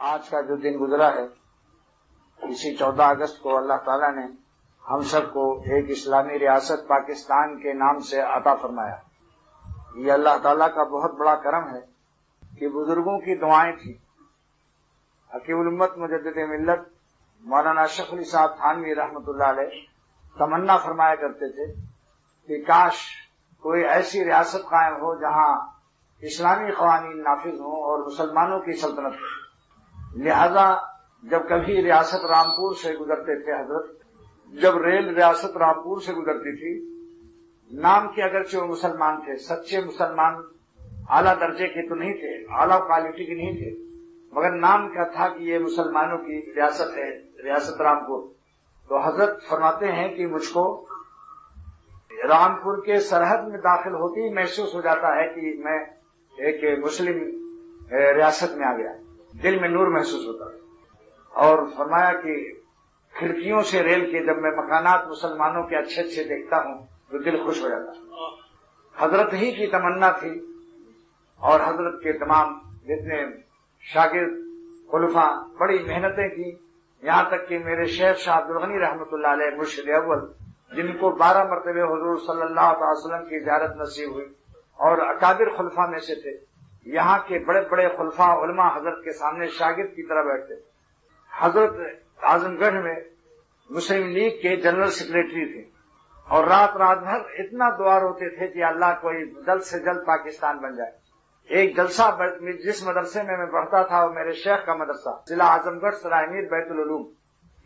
آج کا جو دن گزرا ہے، اسی 14 اگست کو اللہ تعالیٰ نے ہم سب کو ایک اسلامی ریاست پاکستان کے نام سے عطا فرمایا۔ یہ اللہ تعالیٰ کا بہت بڑا کرم ہے کہ بزرگوں کی دعائیں تھیں۔ حکیم الامت مجدد ملت مولانا اشرف علی صاحب تھانوی رحمۃ اللہ علیہ تمنا فرمایا کرتے تھے کہ کاش کوئی ایسی ریاست قائم ہو جہاں اسلامی قوانین نافذ ہوں اور مسلمانوں کی سلطنت ہو۔ لہذا جب کبھی ریاست رامپور سے گزرتے تھے حضرت، جب ریل ریاست رامپور سے گزرتی تھی، نام کے اگرچہ وہ مسلمان تھے، سچے مسلمان اعلیٰ درجے کے تو نہیں تھے، اعلیٰ کوالٹی کے نہیں تھے، مگر نام کا تھا کہ یہ مسلمانوں کی ریاست ہے، ریاست رامپور۔ تو حضرت فرماتے ہیں کہ مجھ کو رامپور کے سرحد میں داخل ہوتے ہی محسوس ہو جاتا ہے کہ میں ایک مسلم ریاست میں آ گیا، دل میں نور محسوس ہوتا ہے۔ اور فرمایا کہ کھڑکیوں سے ریل کے جب میں مکانات مسلمانوں کے اچھے اچھے دیکھتا ہوں تو دل خوش ہو جاتا ہے۔ حضرت ہی کی تمنا تھی اور حضرت کے تمام جتنے شاگرد خلفاء بڑی محنتیں کی، یہاں تک کہ میرے شیخ شاہ عبدالغنی رحمۃ اللہ علیہ مرشد اول، جن کو 12 مرتبہ حضور صلی اللہ علیہ وسلم کی زیارت نصیب ہوئی اور اکابر خلفاء میں سے تھے، یہاں کے بڑے بڑے خلفاء علماء حضرت کے سامنے شاگرد کی طرح بیٹھتے۔ حضرت اعظم گڑھ میں مسلم لیگ کے جنرل سیکریٹری تھے اور رات بھر اتنا دعا روتے تھے کہ اللہ کوئی جلد سے جلد پاکستان بن جائے۔ ایک جلسہ جس مدرسے میں پڑھتا تھا وہ میرے شیخ کا مدرسہ ضلع اعظم گڑھ سرائے میر بیت العلوم،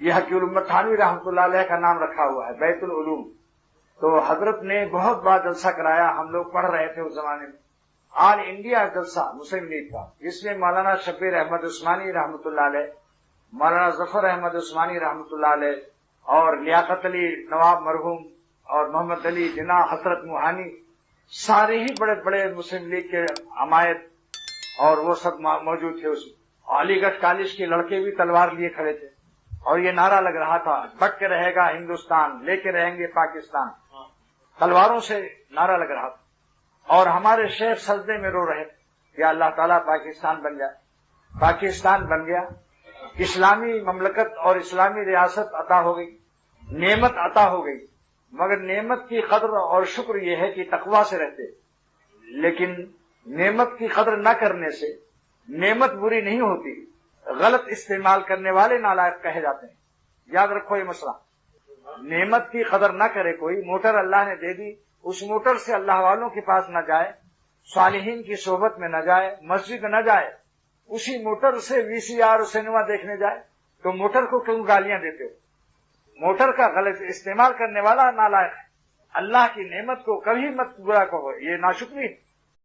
یہ حکیم الامت تھانوی رحمۃ اللہ علیہ کا نام رکھا ہوا ہے، بیت العلوم۔ تو حضرت نے بہت بڑا جلسہ کرایا، ہم لوگ پڑھ رہے تھے اس زمانے میں، آل انڈیا جلسہ مسلم لیگ کا، جس میں مولانا شبیر احمد عثمانی رحمۃ اللہ علیہ، مولانا ظفر احمد عثمانی رحمۃ اللہ علیہ اور لیاقت علی نواب مرحوم اور محمد علی جناح حضرت موہانی، سارے ہی بڑے بڑے مسلم لیگ کے عمائد اور وہ سب موجود تھے۔ اس علی گڑھ کالج کے لڑکے بھی تلوار لیے کھڑے تھے اور یہ نعرہ لگ رہا تھا، بٹ کے رہے گا ہندوستان، لے کے رہیں گے پاکستان، تلواروں سے نعرہ لگ رہا تھا۔ اور ہمارے شیخ سجدے میں رو رہے کہ اللہ تعالیٰ پاکستان بن جائے۔ پاکستان بن گیا، اسلامی مملکت اور اسلامی ریاست عطا ہو گئی، نعمت عطا ہو گئی، مگر نعمت کی قدر اور شکر یہ ہے کہ تقوی سے رہتے، لیکن نعمت کی قدر نہ کرنے سے نعمت بری نہیں ہوتی، غلط استعمال کرنے والے نالائق کہے جاتے ہیں۔ یاد رکھو یہ مسئلہ، نعمت کی قدر نہ کرے کوئی، موٹر اللہ نے دے دی، اس موٹر سے اللہ والوں کے پاس نہ جائے، صالحین کی صحبت میں نہ جائے، مسجد نہ جائے، اسی موٹر سے وی سی آر سینما دیکھنے جائے، تو موٹر کو کیوں گالیاں دیتے ہو؟ موٹر کا غلط استعمال کرنے والا نالائق ہے۔ اللہ کی نعمت کو کبھی مت برا کہو، یہ ناشکری ہے۔